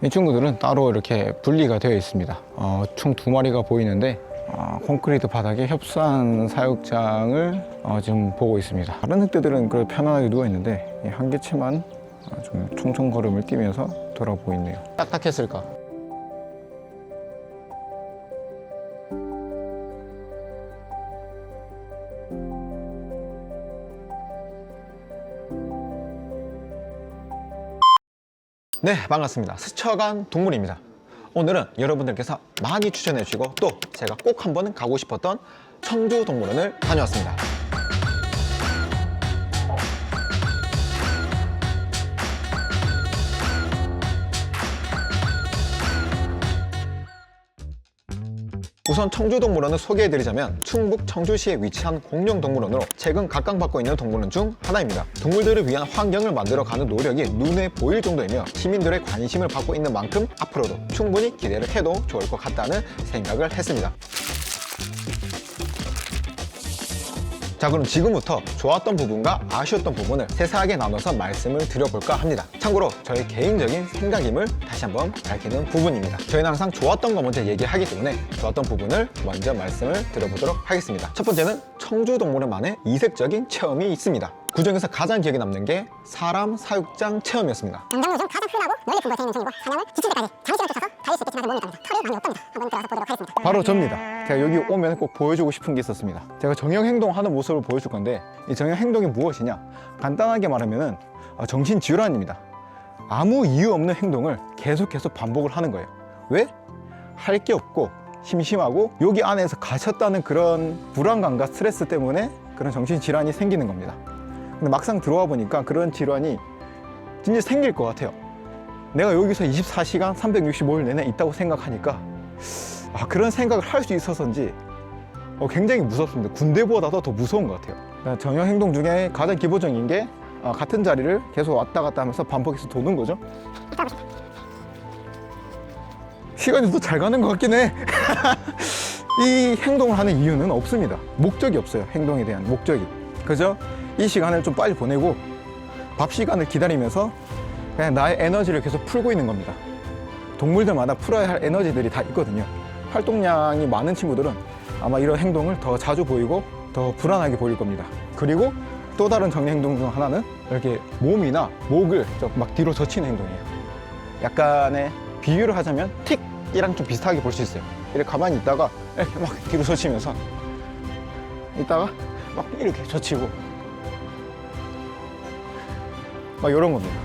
이 친구들은 따로 이렇게 분리가 되어 있습니다. 총 2마리가 보이는데 콘크리트 바닥에 협소한 사육장을 지금 보고 있습니다. 다른 늑대들은 그 편안하게 누워 있는데 이 한 개체만 좀 총총걸음을 뛰면서 돌아보고 있네요. 딱딱했을까? 네, 반갑습니다. 스쳐간 동물입니다. 오늘은 여러분들께서 많이 추천해 주시고 또 제가 꼭 한번 가고 싶었던 청주동물원을 다녀왔습니다. 우선 청주동물원을 소개해드리자면 충북 청주시에 위치한 공룡동물원으로 최근 각광받고 있는 동물원 중 하나입니다. 동물들을 위한 환경을 만들어가는 노력이 눈에 보일 정도이며 시민들의 관심을 받고 있는 만큼 앞으로도 충분히 기대를 해도 좋을 것 같다는 생각을 했습니다. 자, 그럼 지금부터 좋았던 부분과 아쉬웠던 부분을 세세하게 나눠서 말씀을 드려볼까 합니다. 참고로 저의 개인적인 생각임을 다시 한번 밝히는 부분입니다. 저희는 항상 좋았던 거 먼저 얘기하기 때문에 좋았던 부분을 먼저 말씀을 드려보도록 하겠습니다. 첫 번째는 청주동물원만의 이색적인 체험이 있습니다. 그 중에서 가장 기억에 남는 게 사람 사육장 체험이었습니다. 영장류 중 가장 흔하고 널리 분포되어 있는 종이고 사냥을 지칠 때까지 장시간 쫓아서 달릴 수 있겠지만 못 겁니다. 털이 많이 없답니다. 한번 들어가서 보도록 하겠습니다. 바로 접니다. 제가 여기 오면 꼭 보여주고 싶은 게 있었습니다. 제가 정형 행동하는 모습을 보여줄 건데 이 정형 행동이 무엇이냐? 간단하게 말하면 정신질환입니다. 아무 이유 없는 행동을 계속해서 반복을 하는 거예요. 왜? 할 게 없고 심심하고 여기 안에서 갇혔다는 그런 불안감과 스트레스 때문에 그런 정신질환이 생기는 겁니다. 근데 막상 들어와 보니까 그런 질환이 진짜 생길 것 같아요. 내가 여기서 24시간 365일 내내 있다고 생각하니까 그런 생각을 할 수 있어서인지 굉장히 무섭습니다. 군대보다도 더 무서운 것 같아요. 정형 행동 중에 가장 기본적인 게 같은 자리를 계속 왔다 갔다 하면서 반복해서 도는 거죠. 시간이 더 잘 가는 것 같긴 해. 이 행동을 하는 이유는 없습니다. 목적이 없어요. 행동에 대한 목적이. 그죠? 이 시간을 좀 빨리 보내고 밥 시간을 기다리면서 그냥 나의 에너지를 계속 풀고 있는 겁니다. 동물들마다 풀어야 할 에너지들이 다 있거든요. 활동량이 많은 친구들은 아마 이런 행동을 더 자주 보이고 더 불안하게 보일 겁니다. 그리고 또 다른 정리 행동 중 하나는 이렇게 몸이나 목을 막 뒤로 젖히는 행동이에요. 약간의 비유를 하자면 틱이랑 좀 비슷하게 볼 수 있어요. 이렇게 가만히 있다가 이렇게 막 뒤로 젖히면서 있다가 막 이렇게 젖히고 막 이런 겁니다.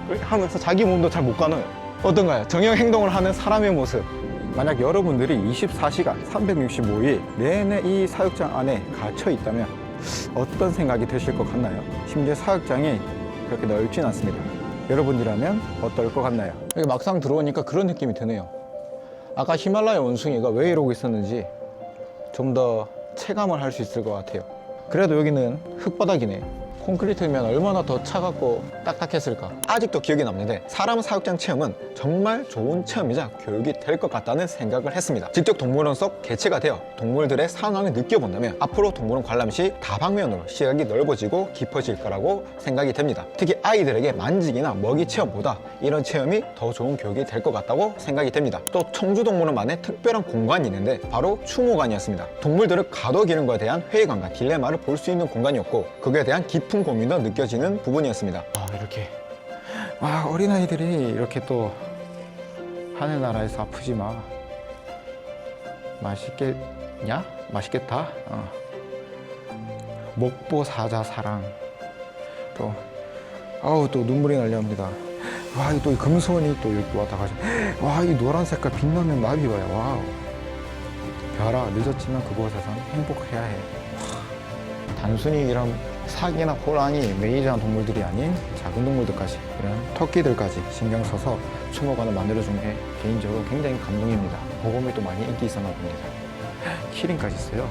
그렇게 하면서 자기 몸도 잘 못 가눠요. 어떤가요? 정형 행동을 하는 사람의 모습. 만약 여러분들이 24시간 365일 내내 이 사육장 안에 갇혀 있다면 어떤 생각이 드실 것 같나요? 심지어 사육장이 그렇게 넓진 않습니다. 여러분이라면 어떨 것 같나요? 여기 막상 들어오니까 그런 느낌이 드네요. 아까 히말라야 원숭이가 왜 이러고 있었는지 좀 더 체감을 할 수 있을 것 같아요. 그래도 여기는 흙바닥이네. 콘크리트면 얼마나 더 차갑고 딱딱했을까. 아직도 기억이 남는데 사람 사육장 체험은 정말 좋은 체험이자 교육이 될 것 같다는 생각을 했습니다. 직접 동물원 속 개체가 되어 동물들의 상황을 느껴본다면 앞으로 동물원 관람 시 다방면으로 시각이 넓어지고 깊어질 거라고 생각이 됩니다. 특히 아이들에게 만지기나 먹이 체험보다 이런 체험이 더 좋은 교육이 될 것 같다고 생각이 됩니다. 또 청주동물원만의 특별한 공간이 있는데 바로 추모관이었습니다. 동물들을 가둬기는 것에 대한 회의감과 딜레마를 볼 수 있는 공간이었고 그에 대한 깊은 고민도 느껴지는 부분이었습니다. 이렇게 어린아이들이 이렇게 또 하늘나라에서 아프지 마. 맛있겠냐? 맛있겠다. 먹보 사자 사랑. 또 또 눈물이 나려합니다. 또 이 금손이 또 이렇게 왔다 가죠. 이 노란 색깔 빛나는 나비 봐요. 와우. 별아, 늦었지만 그곳에선 행복해야 해. 단순히 이런 사기나 호랑이, 메이저한 동물들이 아닌 작은 동물들까지, 이런 토끼들까지 신경 써서 추모관을 만들어준 게 개인적으로 굉장히 감동입니다. 보검이 또 많이 인기 있었나 봅니다. 키링까지 있어요.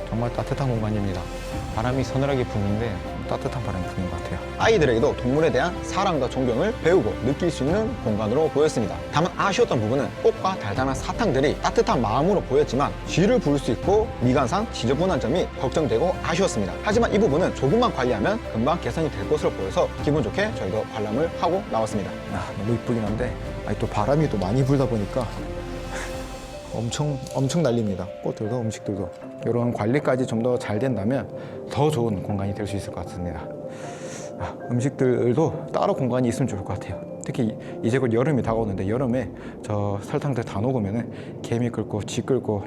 정말 따뜻한 공간입니다. 바람이 서늘하게 부는데 따뜻한 바람이 부는 것 같아요. 아이들에게도 동물에 대한 사랑과 존경을 배우고 느낄 수 있는 공간으로 보였습니다. 다만 아쉬웠던 부분은 꽃과 달달한 사탕들이 따뜻한 마음으로 보였지만 쥐를 부를 수 있고 미관상 지저분한 점이 걱정되고 아쉬웠습니다. 하지만 이 부분은 조금만 관리하면 금방 개선이 될 것으로 보여서 기분 좋게 저희도 관람을 하고 나왔습니다. 너무 이쁘긴 한데 또 바람이 또 많이 불다 보니까 엄청 날립니다. 꽃들도 음식들도. 이런 관리까지 좀 더 잘 된다면 더 좋은 공간이 될 수 있을 것 같습니다. 음식들도 따로 공간이 있으면 좋을 것 같아요. 특히 이제 곧 여름이 다가오는데 여름에 저 설탕들 다 녹으면 개미 끓고 쥐 끓고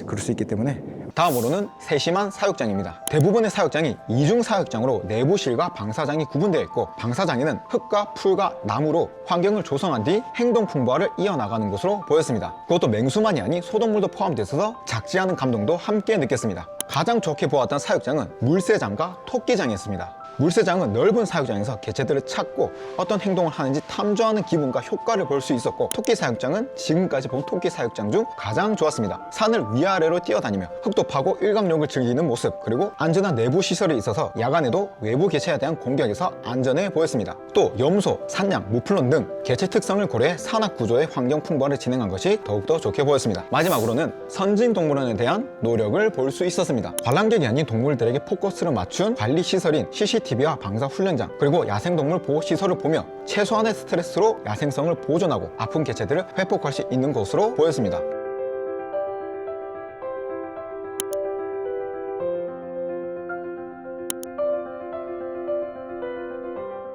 그럴 수 있기 때문에. 다음으로는 세심한 사육장입니다. 대부분의 사육장이 이중 사육장으로 내부실과 방사장이 구분되어 있고, 방사장에는 흙과 풀과 나무로 환경을 조성한 뒤 행동 풍부화를 이어나가는 것으로 보였습니다. 그것도 맹수만이 아닌 소동물도 포함되어 있어서 작지 않은 감동도 함께 느꼈습니다. 가장 좋게 보았던 사육장은 물새장과 토끼장이었습니다. 물새장은 넓은 사육장에서 개체들을 찾고 어떤 행동을 하는지 탐조하는 기분과 효과를 볼 수 있었고, 토끼 사육장은 지금까지 본 토끼 사육장 중 가장 좋았습니다. 산을 위아래로 뛰어다니며 흙도 파고 일광욕을 즐기는 모습, 그리고 안전한 내부 시설이 있어서 야간에도 외부 개체에 대한 공격에서 안전해 보였습니다. 또 염소, 산양, 무플론 등 개체 특성을 고려해 산악 구조의 환경 풍부화를 진행한 것이 더욱더 좋게 보였습니다. 마지막으로는 선진동물원에 대한 노력을 볼 수 있었습니다. 관람객이 아닌 동물들에게 포커스를 맞춘 관리 시설인 CCTV와 방사 훈련장, 그리고 야생동물 보호 시설을 보며 최소한의 스트레스로 야생성을 보존하고 아픈 개체들을 회복할 수 있는 것으로 보였습니다.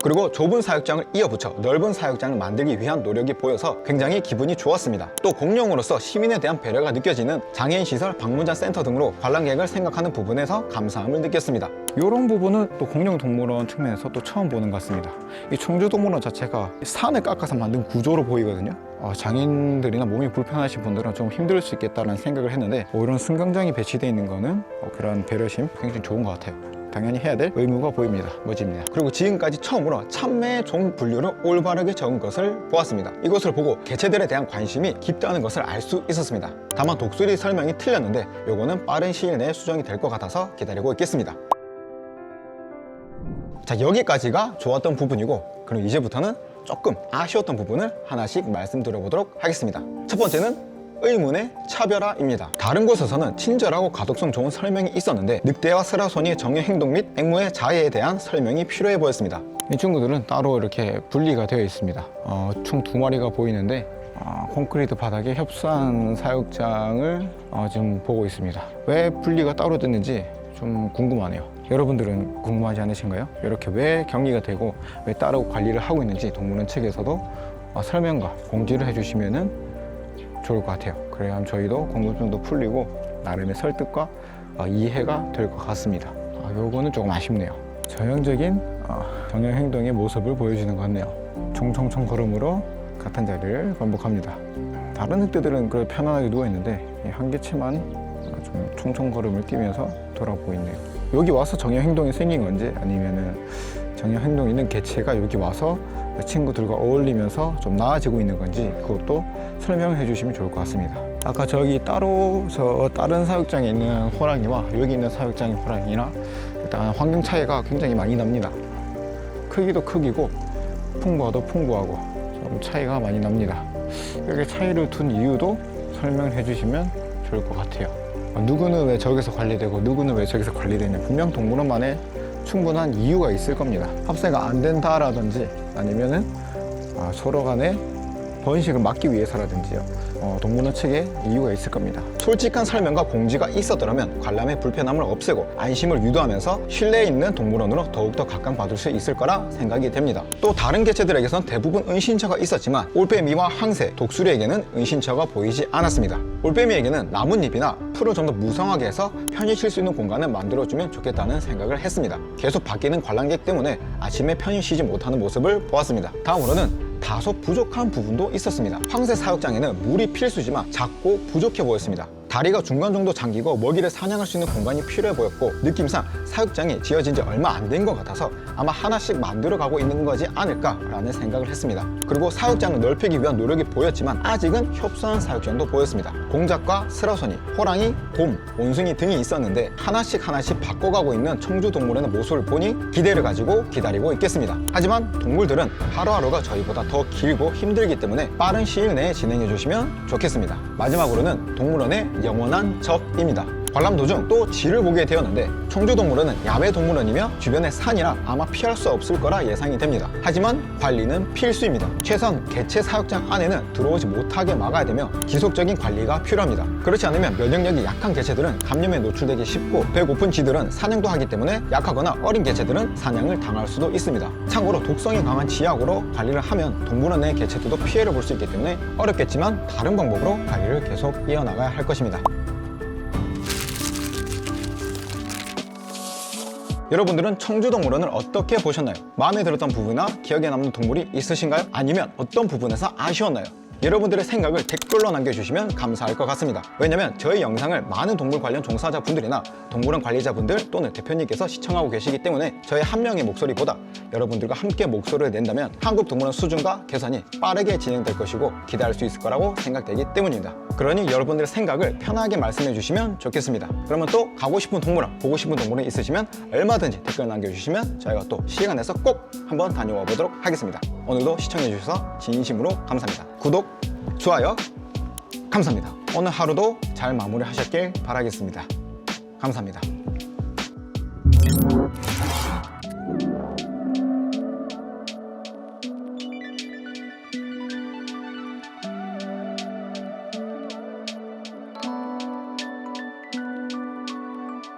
그리고 좁은 사육장을 이어붙여 넓은 사육장을 만들기 위한 노력이 보여서 굉장히 기분이 좋았습니다. 또 공룡으로서 시민에 대한 배려가 느껴지는 장애인 시설, 방문자 센터 등으로 관람객을 생각하는 부분에서 감사함을 느꼈습니다. 이런 부분은 또 공룡동물원 측면에서 또 처음 보는 것 같습니다. 이 청주동물원 자체가 산을 깎아서 만든 구조로 보이거든요. 장애인들이나 몸이 불편하신 분들은 좀 힘들 수 있겠다는 생각을 했는데, 이런 승강장이 배치되어 있는 거는 그런 배려심 굉장히 좋은 것 같아요. 당연히 해야 될 의무가 보입니다. 멋집니다. 그리고 지금까지 처음으로 참매의 종 분류를 올바르게 적은 것을 보았습니다. 이것을 보고 개체들에 대한 관심이 깊다는 것을 알 수 있었습니다. 다만 독수리 설명이 틀렸는데 요거는 빠른 시일 내에 수정이 될 것 같아서 기다리고 있겠습니다. 자, 여기까지가 좋았던 부분이고, 그럼 이제부터는 조금 아쉬웠던 부분을 하나씩 말씀드려보도록 하겠습니다. 첫 번째는 의문의 차별화입니다. 다른 곳에서는 친절하고 가독성 좋은 설명이 있었는데 늑대와 스라소니의 정형 행동 및 앵무의 자해에 대한 설명이 필요해 보였습니다. 이 친구들은 따로 이렇게 분리가 되어 있습니다. 총 2마리가 보이는데 콘크리트 바닥에 협소한 사육장을 지금 보고 있습니다. 왜 분리가 따로 됐는지 좀 궁금하네요. 여러분들은 궁금하지 않으신가요? 이렇게 왜 격리가 되고 왜 따로 관리를 하고 있는지 동물원 측에서도 설명과 공지를 해주시면 좋을 것 같아요. 그래야 저희도 궁금증도 풀리고 나름의 설득과 이해가 될 것 같습니다. 요거는 조금 아쉽네요. 전형적인 정형 행동의 모습을 보여주는 것 같네요. 총총총 걸음으로 같은 자리를 반복합니다. 다른 늑대들은 그 편안하게 누워있는데 한 개체만 좀 총총 걸음을 뛰면서 돌아보고 있네요. 여기 와서 정형 행동이 생긴 건지, 아니면은 정형 행동이 있는 개체가 여기 와서 친구들과 어울리면서 좀 나아지고 있는 건지, 그것도 설명을 해주시면 좋을 것 같습니다. 아까 저기 따로 다른 사육장에 있는 호랑이와 여기 있는 사육장의 호랑이나 일단 환경 차이가 굉장히 많이 납니다. 크기도 크기고 풍부하도 풍부하고 좀 차이가 많이 납니다. 이렇게 차이를 둔 이유도 설명을 해주시면 좋을 것 같아요. 누구는 왜 저기서 관리되고 누구는 왜 저기서 관리되냐, 분명 동물원만의 충분한 이유가 있을 겁니다. 합세가 안 된다라든지 아니면은 서로 간에 번식을 막기 위해서라든지요. 동물원 측에 이유가 있을 겁니다. 솔직한 설명과 공지가 있었더라면 관람의 불편함을 없애고 안심을 유도하면서 신뢰 있는 동물원으로 더욱더 각광받을 수 있을 거라 생각이 됩니다. 또 다른 개체들에게선 대부분 은신처가 있었지만 올빼미와 황새, 독수리에게는 은신처가 보이지 않았습니다. 올빼미에게는 나뭇잎이나 풀을 좀 더 무성하게 해서 편히 쉴 수 있는 공간을 만들어주면 좋겠다는 생각을 했습니다. 계속 바뀌는 관람객 때문에 아침에 편히 쉬지 못하는 모습을 보았습니다. 다음으로는 다소 부족한 부분도 있었습니다. 황새 사육장에는 물이 필수지만 작고 부족해 보였습니다. 다리가 중간 정도 잠기고 먹이를 사냥할 수 있는 공간이 필요해 보였고, 느낌상 사육장이 지어진 지 얼마 안 된 것 같아서 아마 하나씩 만들어가고 있는 거지 않을까라는 생각을 했습니다. 그리고 사육장을 넓히기 위한 노력이 보였지만 아직은 협소한 사육장도 보였습니다. 공작과 스라소니, 호랑이, 곰, 원숭이 등이 있었는데 하나씩 바꿔가고 있는 청주동물원의 모습을 보니 기대를 가지고 기다리고 있겠습니다. 하지만 동물들은 하루하루가 저희보다 더 길고 힘들기 때문에 빠른 시일 내에 진행해 주시면 좋겠습니다. 마지막으로는 동물원의 영원한 적입니다. 관람 도중 또 쥐를 보게 되었는데, 청주동물원은 야외동물원이며 주변에 산이라 아마 피할 수 없을 거라 예상이 됩니다. 하지만 관리는 필수입니다. 최소한 개체 사육장 안에는 들어오지 못하게 막아야 되며 지속적인 관리가 필요합니다. 그렇지 않으면 면역력이 약한 개체들은 감염에 노출되기 쉽고, 배고픈 쥐들은 사냥도 하기 때문에 약하거나 어린 개체들은 사냥을 당할 수도 있습니다. 참고로 독성이 강한 쥐약으로 관리를 하면 동물원 내 개체들도 피해를 볼 수 있기 때문에 어렵겠지만 다른 방법으로 관리를 계속 이어나가야 할 것입니다. 여러분들은 청주동물원을 어떻게 보셨나요? 마음에 들었던 부분이나 기억에 남는 동물이 있으신가요? 아니면 어떤 부분에서 아쉬웠나요? 여러분들의 생각을 댓글로 남겨주시면 감사할 것 같습니다. 왜냐면 저희 영상을 많은 동물 관련 종사자분들이나 동물원 관리자분들 또는 대표님께서 시청하고 계시기 때문에 저희 한 명의 목소리보다 여러분들과 함께 목소리를 낸다면 한국 동물원 수준과 개선이 빠르게 진행될 것이고 기대할 수 있을 거라고 생각되기 때문입니다. 그러니 여러분들의 생각을 편하게 말씀해 주시면 좋겠습니다. 그러면 또 가고 싶은 동물원, 보고 싶은 동물원 있으시면 얼마든지 댓글 남겨주시면 저희가 또 시간 내서 꼭 한번 다녀와 보도록 하겠습니다. 오늘도 시청해 주셔서 진심으로 감사합니다. 구독, 좋아요 감사합니다. 오늘 하루도 잘 마무리하셨길 바라겠습니다. 감사합니다.